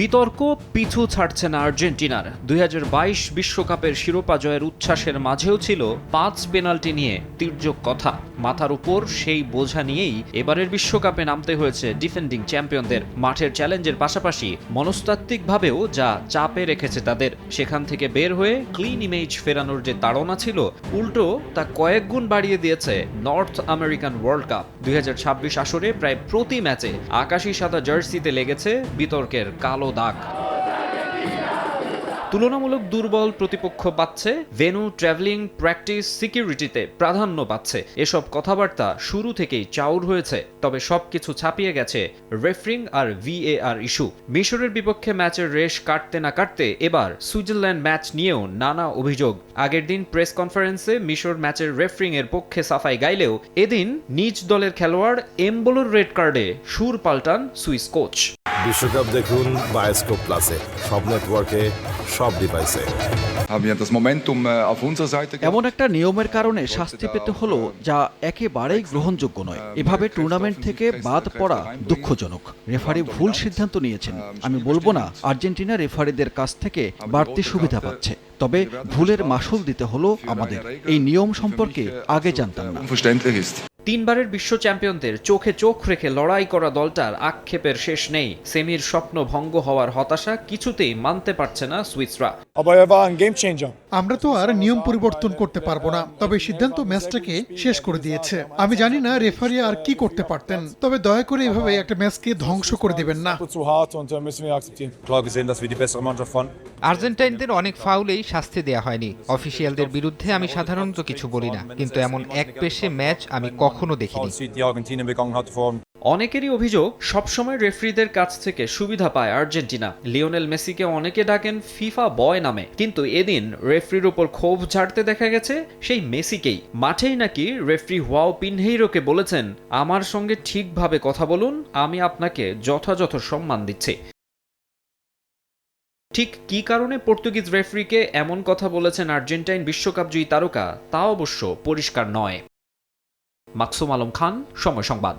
বিতর্ক পিছু ছাড়ছে না আর্জেন্টিনার। ২০২২ বিশ্বকাপের শিরোপা জয়ের উচ্ছ্বাসের মাঝেও ছিল ৫ পেনাল্টি নিয়ে তির্যক কথা। মাথার উপর সেই বোঝা নিয়েই এবারের বিশ্বকাপে নামতে হয়েছে ডিফেন্ডিং চ্যাম্পিয়নদের। মাঠের চ্যালেঞ্জের পাশাপাশি মনস্তাত্ত্বিকভাবেও যা চাপে রেখেছে তাদের, সেখান থেকে বের হয়ে ক্লিন ইমেজ ফেরানোর যে তাড়না ছিল, উল্টো তা কয়েক গুণ বাড়িয়ে দিয়েছে নর্থ আমেরিকান ওয়ার্ল্ড কাপ। ২০২৬ আসরে প্রায় প্রতি ম্যাচে আকাশি সাদা জার্সিতে লেগেছে বিতর্কের কালো দাগ। তুলনামূলক দুর্বল প্রতিপক্ষ পাচ্ছে, ভেন্যু, ট্রাভেলিং, প্র্যাকটিস, সিকিউরিটিতে প্রাধান্য পাচ্ছে। এসব কথাবার্তা শুরু থেকেই চাউর হয়েছে। তবে সবকিছু ছাপিয়ে গেছে রেফারিং আর VAR ইস্যু। মিশরের বিপক্ষে ম্যাচের রেশ কাটতে না কাটতে এবার সুইজারল্যান্ড ম্যাচ নিয়েও নানা অভিযোগ। আগের দিন প্রেস কনফারেন্সে মিশর ম্যাচের রেফারিং এর পক্ষে সাফাই গাইলেও এদিন নিজ দলের খেলোয়াড় এমবোলোর রেড কার্ডে সুর পাল্টান সুইস কোচ। বিশ্বকাপ দেখুন বায়োস্কোপ প্লাসে, সব নেটওয়ার্কে, সব ডিভাইসে। এমন একটা নিয়মের কারণে শাস্তি পেতে হলো যা একেবারেই গ্রহণযোগ্য নয়। এভাবে টুর্নামেন্ট থেকে বাদ পড়া দুঃখজনক। রেফারি ভুল সিদ্ধান্ত নিয়েছেন। আমি বলবো না আর্জেন্টিনা রেফারিদের কাছ থেকে বাড়তি সুবিধা পাচ্ছে, তবে ভুলের মাসুল দিতে হলো আমাদের। এই নিয়ম সম্পর্কে আগে জানতাম না। তিনবারের বিশ্ব চ্যাম্পিয়নদের চোখে চোখ রেখে লড়াই করা দলটার আক্ষেপের শেষ নেই। সেমির স্বপ্ন ভঙ্গ হওয়ার হতাশা কিছুতেই মানতে পারছে না সুইসরা। আমরা তো আর নিয়ম পরিবর্তন করতে পারবো না, তবে সিদ্ধান্ত ম্যাচটাকে শেষ করে দিয়েছে। আমি জানি না রেফারি আর কি করতে পারতেন, তবে দয়া করে এভাবে একটা ম্যাচকে ধ্বংস করে দিবেন না। আর্জেন্টাইনদের অনেক ফাউলেই শাস্তি দেয়া হয়নি। অফিসিয়ালদের বিরুদ্ধে আমি সাধারণত কিছু বলি না, কিন্তু এমন একপেশে ম্যাচ আমি কখনো দেখিনি। অনেকেরই অভিযোগ সবসময় রেফারিদের কাছ থেকে সুবিধা পায় আর্জেন্টিনা। লিওনেল মেসিকে অনেকে ডাকেন ফিফা বয় নামে, কিন্তু এদিন রেফারির উপর ক্ষোভ ঝাড়তে দেখা গেছে সেই মেসিকেই। মাঠেই নাকি রেফারি হুয়াও পিনহেইরোকে বলেছেন, আমার সঙ্গে ঠিকভাবে কথা বলুন, আমি আপনাকে যথাযথ সম্মান দিচ্ছি। ঠিক কী কারণে পর্তুগিজ রেফারিকে এমন কথা বলেছেন আর্জেন্টাইন বিশ্বকাপজয়ী তারকা, তা অবশ্য পরিষ্কার নয়। মাকসুম আলম খান, সময় সংবাদ।